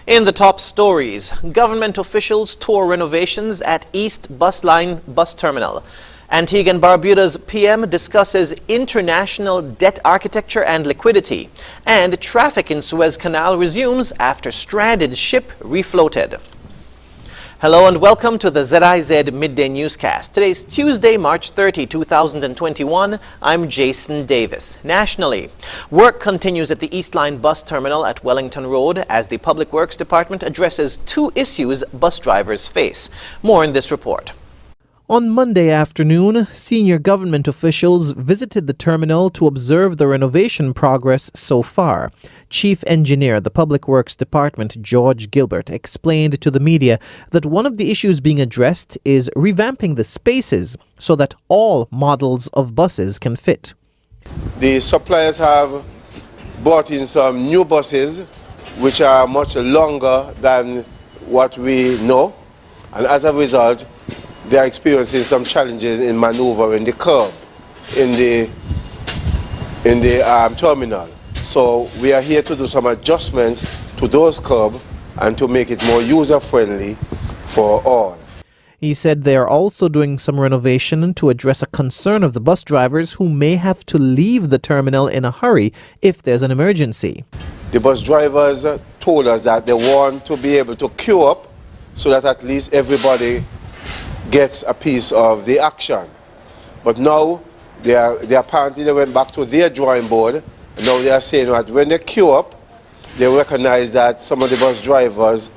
In the top stories, government officials tour renovations at East Bus Line Bus Terminal. Antigua and Barbuda's PM discusses international debt architecture and liquidity. And traffic in Suez Canal resumes after stranded ship refloated. Hello and welcome to the ZIZ Midday Newscast. Today's Tuesday, March 30, 2021. I'm Jason Davis. Nationally, work continues at the East Line Bus Terminal at Wellington Road as the Public Works Department addresses two issues bus drivers face. More in this report. On Monday afternoon, senior government officials visited the terminal to observe the renovation progress so far. Chief Engineer, the Public Works Department, George Gilbert, explained to the media that one of the issues being addressed is revamping the spaces so that all models of buses can fit. The suppliers have brought in some new buses which are much longer than what we know, and as a result, they are experiencing some challenges in maneuvering the curb in the terminal. So we are here to do some adjustments to those curbs and to make it more user-friendly for all. He said they are also doing some renovation to address a concern of the bus drivers who may have to leave the terminal in a hurry if there's an emergency. The bus drivers told us that they want to be able to queue up so that at least everybody gets a piece of the action. But now they apparently went back to their drawing board, and now they are saying that when they queue up, they recognize that some of the bus drivers,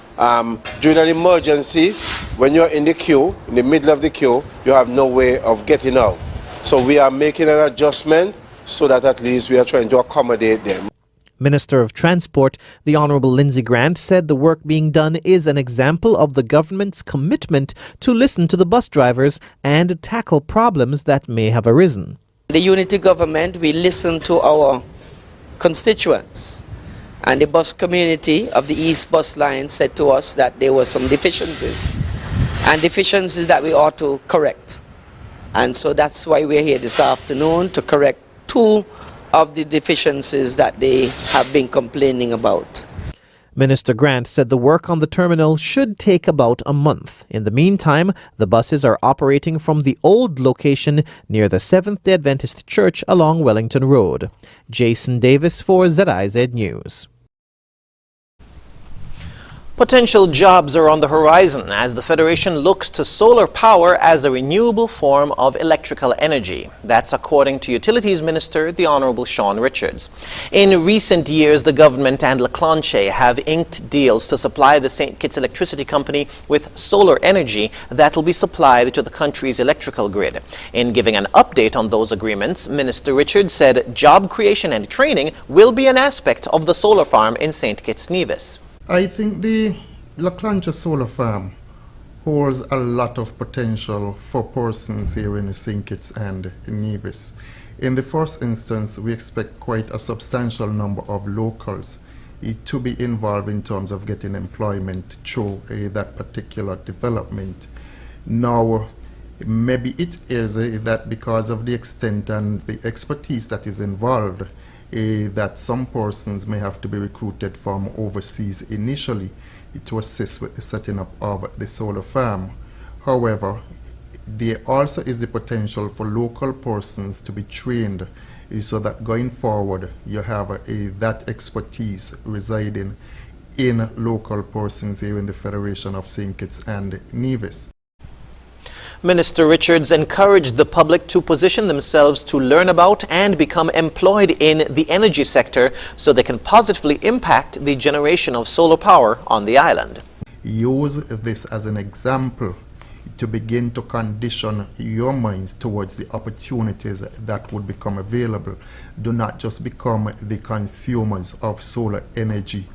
during an emergency, when you're in the queue, in the middle of the queue, you have no way of getting out. So we are making an adjustment so that at least we are trying to accommodate them. Minister of Transport, the Honourable Lindsay Grant, said the work being done is an example of the government's commitment to listen to the bus drivers and tackle problems that may have arisen. The unity government, we listen to our constituents, and the bus community of the East Bus Line said to us that there were some deficiencies, and deficiencies that we ought to correct. And so that's why we're here this afternoon, to correct two of the deficiencies that they have been complaining about. Minister Grant said the work on the terminal should take about a month. In the meantime, the buses are operating from the old location near the Seventh-day Adventist Church along Wellington Road. Jason Davis for ZIZ News. Potential jobs are on the horizon as the Federation looks to solar power as a renewable form of electrical energy. That's according to Utilities Minister, the Honourable Sean Richards. In recent years, the government and La Clanche have inked deals to supply the St. Kitts Electricity Company with solar energy that will be supplied to the country's electrical grid. In giving an update on those agreements, Minister Richards said job creation and training will be an aspect of the solar farm in St. Kitts Nevis. I think the La Clanche solar farm holds a lot of potential for persons here in St. Kitts and Nevis. In the first instance, we expect quite a substantial number of locals to be involved in terms of getting employment through that particular development. Now, maybe it is that because of the extent and the expertise that is involved, that some persons may have to be recruited from overseas initially to assist with the setting up of the solar farm. However, there also is the potential for local persons to be trained so that going forward you have that expertise residing in local persons here in the Federation of St. Kitts and Nevis. Minister Richards encouraged the public to position themselves to learn about and become employed in the energy sector so they can positively impact the generation of solar power on the island. Use this as an example to begin to condition your minds towards the opportunities that would become available. Do not just become the consumers of solar energy,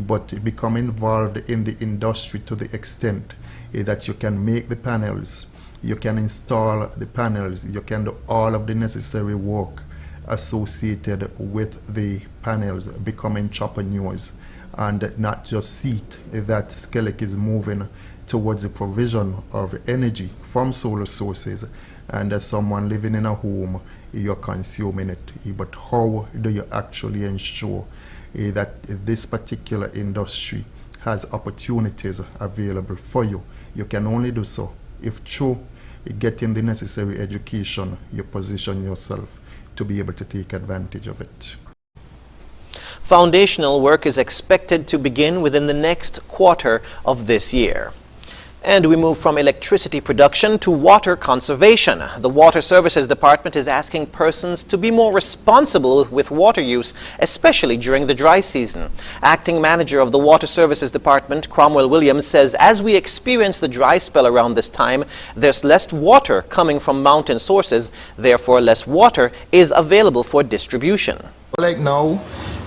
but become involved in the industry to the extent that you can make the panels, you can install the panels, you can do all of the necessary work associated with the panels, become entrepreneurs, and not just see that Skellig is moving towards the provision of energy from solar sources, and as someone living in a home, you're consuming it. But how do you actually ensure that this particular industry has opportunities available for you. You can only do so if through getting the necessary education, you position yourself to be able to take advantage of it. Foundational work is expected to begin within the next quarter of this year. And we move from electricity production to water conservation. The Water Services Department is asking persons to be more responsible with water use, especially during the dry season. Acting Manager of the Water Services Department, Cromwell Williams, says as we experience the dry spell around this time, there's less water coming from mountain sources, therefore less water is available for distribution. Like now,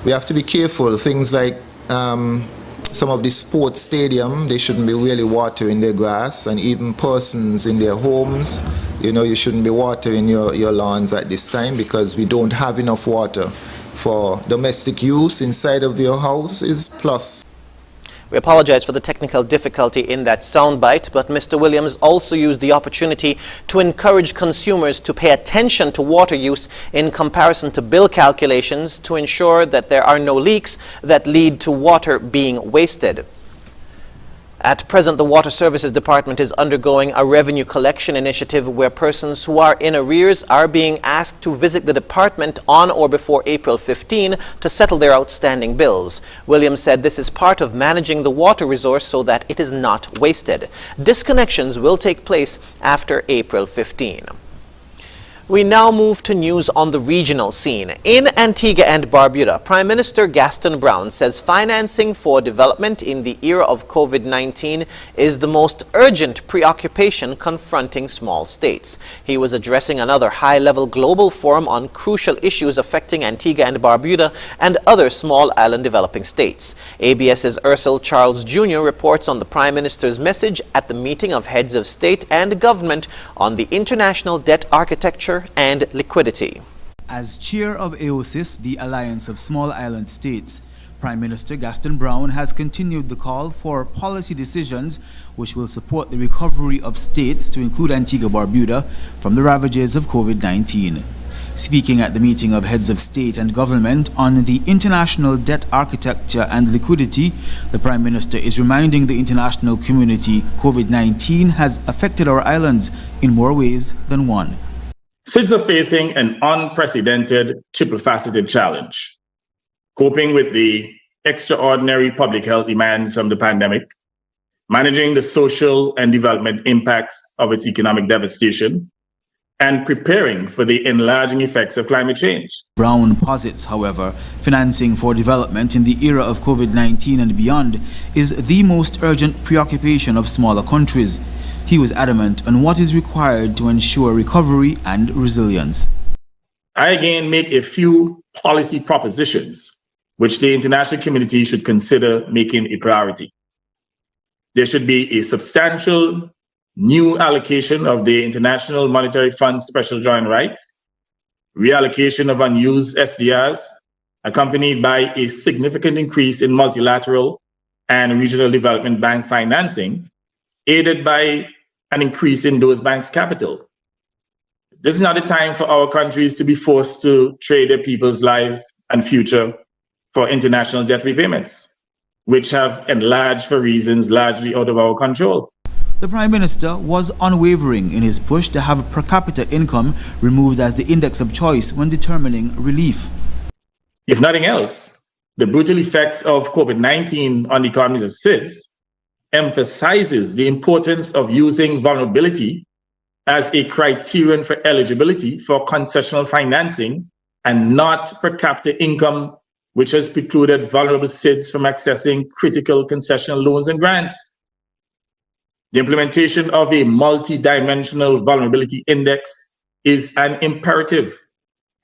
we have to be careful. Things like some of the sports stadium, they shouldn't be really watering their grass, and even persons in their homes, you shouldn't be watering your lawns at this time, because we don't have enough water for domestic use inside of your houses plus. We apologize for the technical difficulty in that soundbite, but Mr. Williams also used the opportunity to encourage consumers to pay attention to water use in comparison to bill calculations to ensure that there are no leaks that lead to water being wasted. At present, the Water Services Department is undergoing a revenue collection initiative where persons who are in arrears are being asked to visit the department on or before April 15 to settle their outstanding bills. Williams said this is part of managing the water resource so that it is not wasted. Disconnections will take place after April 15. We now move to news on the regional scene. In Antigua and Barbuda, Prime Minister Gaston Brown says financing for development in the era of COVID-19 is the most urgent preoccupation confronting small states. He was addressing another high-level global forum on crucial issues affecting Antigua and Barbuda and other small island developing states. ABS's Ursel Charles Jr. reports on the Prime Minister's message at the meeting of heads of state and government on the international debt architecture and liquidity. As chair of AOSIS, the Alliance of Small Island States, Prime Minister Gaston Brown has continued the call for policy decisions which will support the recovery of states, to include Antigua-Barbuda, from the ravages of COVID-19. Speaking at the meeting of heads of state and government on the international debt architecture and liquidity, the Prime Minister is reminding the international community COVID-19 has affected our islands in more ways than one. ZIZ are facing an unprecedented triple-faceted challenge: coping with the extraordinary public health demands from the pandemic, managing the social and development impacts of its economic devastation, and preparing for the enlarging effects of climate change. Brown posits, however, financing for development in the era of COVID-19 and beyond is the most urgent preoccupation of smaller countries. He was adamant on what is required to ensure recovery and resilience. I again make a few policy propositions which the international community should consider making a priority. There should be a substantial new allocation of the International Monetary Fund's special drawing rights, reallocation of unused SDRs, accompanied by a significant increase in multilateral and regional development bank financing, aided by an increase in those banks' capital. This is not a time for our countries to be forced to trade their people's lives and future for international debt repayments, which have enlarged for reasons largely out of our control. The Prime Minister was unwavering in his push to have per capita income removed as the index of choice when determining relief. If nothing else, the brutal effects of COVID-19 on the economies of ZIZ emphasizes the importance of using vulnerability as a criterion for eligibility for concessional financing and not per capita income, which has precluded vulnerable ZIZ from accessing critical concessional loans and grants. The implementation of a multi-dimensional vulnerability index is an imperative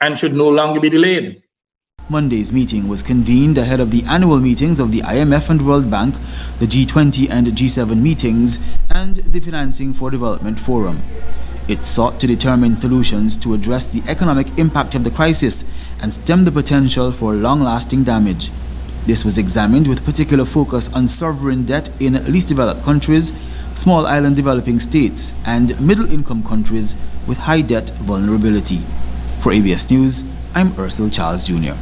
and should no longer be delayed. Monday's meeting was convened ahead of the annual meetings of the IMF and World Bank, the G20 and G7 meetings, and the Financing for Development Forum. It sought to determine solutions to address the economic impact of the crisis and stem the potential for long-lasting damage. This was examined with particular focus on sovereign debt in least developed countries, small island developing states, and middle-income countries with high debt vulnerability. For ABS News, I'm Ursel Charles Jr.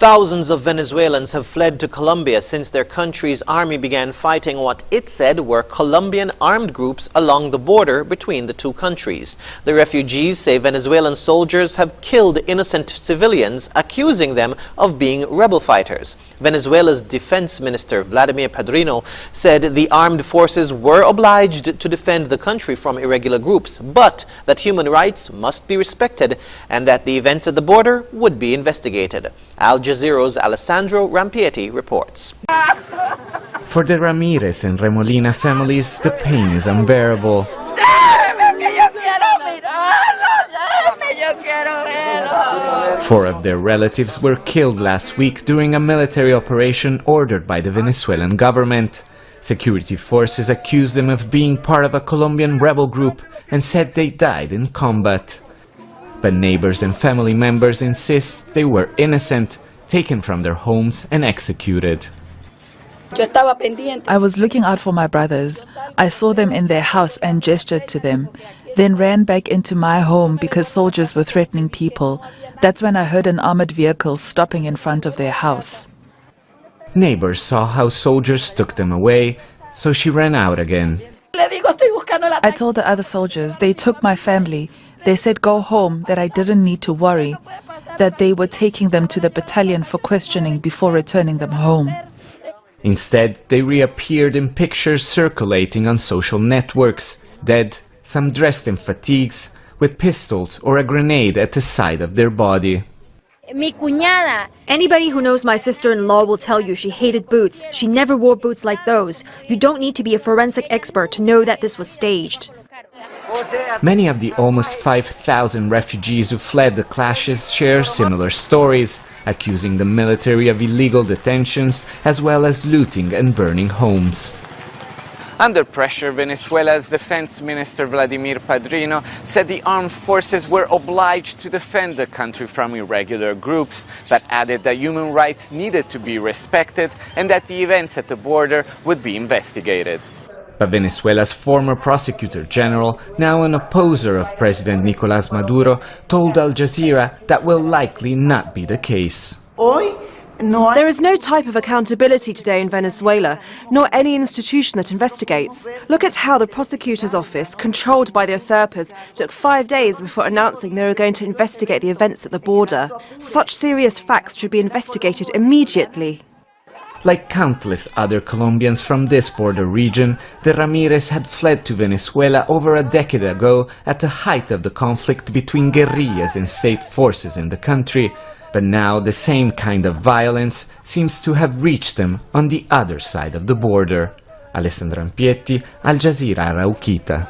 Thousands of Venezuelans have fled to Colombia since their country's army began fighting what it said were Colombian armed groups along the border between the two countries. The refugees say Venezuelan soldiers have killed innocent civilians, accusing them of being rebel fighters. Venezuela's defense minister Vladimir Padrino said the armed forces were obliged to defend the country from irregular groups, but that human rights must be respected and that the events at the border would be investigated. Al Jazeera's Alessandro Rampietti reports. For the Ramirez and Remolina families, the pain is unbearable. 4 of their relatives were killed last week during a military operation ordered by the Venezuelan government. Security forces accused them of being part of a Colombian rebel group and said they died in combat. But neighbors and family members insist they were innocent, taken from their homes and executed. I was looking out for my brothers. I saw them in their house and gestured to them, then ran back into my home because soldiers were threatening people. That's when I heard an armored vehicle stopping in front of their house. Neighbors saw how soldiers took them away, so she ran out again. I told the other soldiers they took my family. They said go home, that I didn't need to worry, that they were taking them to the battalion for questioning before returning them home. Instead, they reappeared in pictures circulating on social networks, dead, some dressed in fatigues, with pistols or a grenade at the side of their body. Anybody who knows my sister-in-law will tell you she hated boots. She never wore boots like those. You don't need to be a forensic expert to know that this was staged. Many of the almost 5,000 refugees who fled the clashes share similar stories, accusing the military of illegal detentions as well as looting and burning homes. Under pressure, Venezuela's defense minister Vladimir Padrino said the armed forces were obliged to defend the country from irregular groups, but added that human rights needed to be respected and that the events at the border would be investigated. But Venezuela's former prosecutor general, now an opposer of President Nicolás Maduro, told Al Jazeera that will likely not be the case. There is no type of accountability today in Venezuela, nor any institution that investigates. Look at how the prosecutor's office, controlled by the usurpers, took 5 days before announcing they were going to investigate the events at the border. Such serious facts should be investigated immediately. Like countless other Colombians from this border region, the Ramirez had fled to Venezuela over a decade ago at the height of the conflict between guerrillas and state forces in the country. But now the same kind of violence seems to have reached them on the other side of the border. Alessandro Rampietti, Al Jazeera, Arauquita.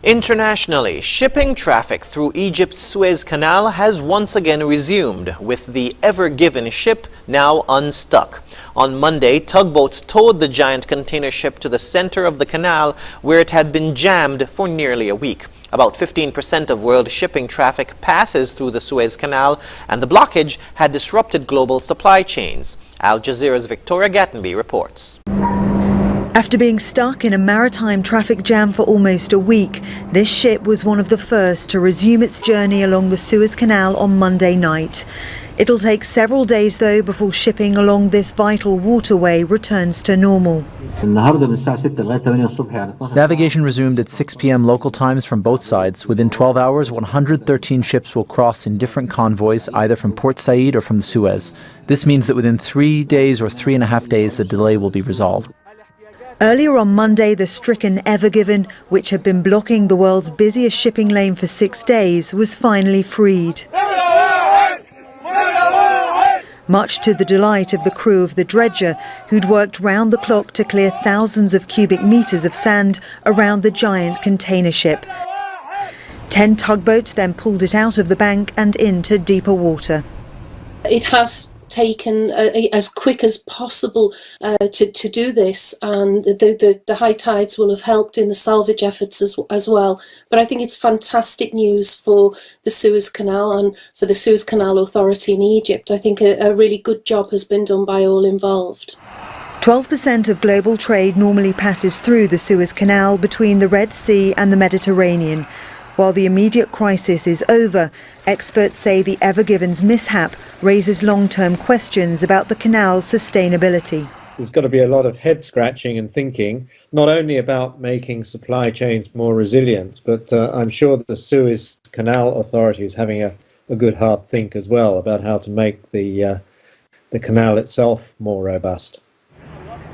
Internationally, shipping traffic through Egypt's Suez Canal has once again resumed, with the Ever Given ship now unstuck. On Monday, tugboats towed the giant container ship to the center of the canal, where it had been jammed for nearly a week. About 15% of world shipping traffic passes through the Suez Canal, and the blockage had disrupted global supply chains. Al Jazeera's Victoria Gattenby reports. After being stuck in a maritime traffic jam for almost a week, this ship was one of the first to resume its journey along the Suez Canal on Monday night. It'll take several days, though, before shipping along this vital waterway returns to normal. Navigation resumed at 6 p.m. local times from both sides. Within 12 hours, 113 ships will cross in different convoys, either from Port Said or from the Suez. This means that within 3 days or 3.5 days, the delay will be resolved. Earlier on Monday, the stricken Ever Given, which had been blocking the world's busiest shipping lane for 6 days, was finally freed. Much to the delight of the crew of the dredger, who'd worked round the clock to clear thousands of cubic metres of sand around the giant container ship. 10 tugboats then pulled it out of the bank and into deeper water. It has taken as quick as possible to do this, and the high tides will have helped in the salvage efforts as well. But I think it's fantastic news for the Suez Canal and for the Suez Canal Authority in Egypt. I think a really good job has been done by all involved. 12% of global trade normally passes through the Suez Canal between the Red Sea and the Mediterranean. While the immediate crisis is over, experts say the Ever Given's mishap raises long-term questions about the canal's sustainability. There's got to be a lot of head scratching and thinking, not only about making supply chains more resilient, but I'm sure that the Suez Canal Authority is having a good hard think as well about how to make the canal itself more robust.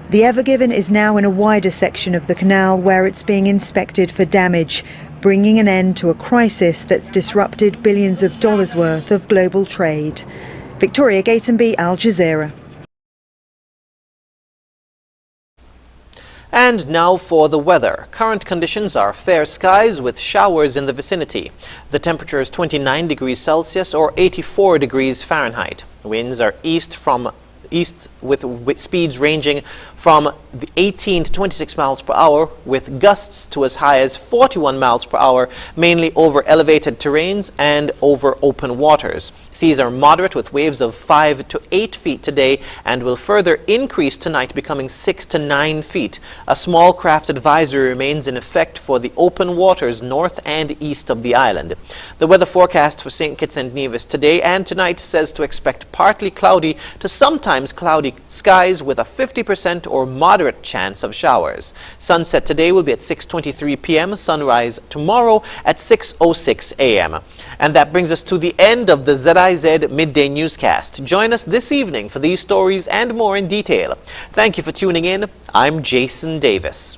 The Ever Given is now in a wider section of the canal where it's being inspected for damage, bringing an end to a crisis that's disrupted billions of dollars worth of global trade. Victoria Gatenby, Al Jazeera. And now for the weather. Current conditions are fair skies with showers in the vicinity. The temperature is 29 degrees Celsius or 84 degrees Fahrenheit. Winds are east with speeds ranging from 18 to 26 miles per hour, with gusts to as high as 41 miles per hour, mainly over elevated terrains and over open waters. Seas are moderate with waves of 5 to 8 feet today and will further increase tonight, becoming 6 to 9 feet. A small craft advisory remains in effect for the open waters north and east of the island. The weather forecast for St. Kitts and Nevis today and tonight says to expect partly cloudy to sometimes cloudy skies with a 50% or moderate chance of showers. Sunset today will be at 6:23 p.m., sunrise tomorrow at 6:06 a.m. And that brings us to the end of the ZIZ Midday Newscast. Join us this evening for these stories and more in detail. Thank you for tuning in. I'm Jason Davis.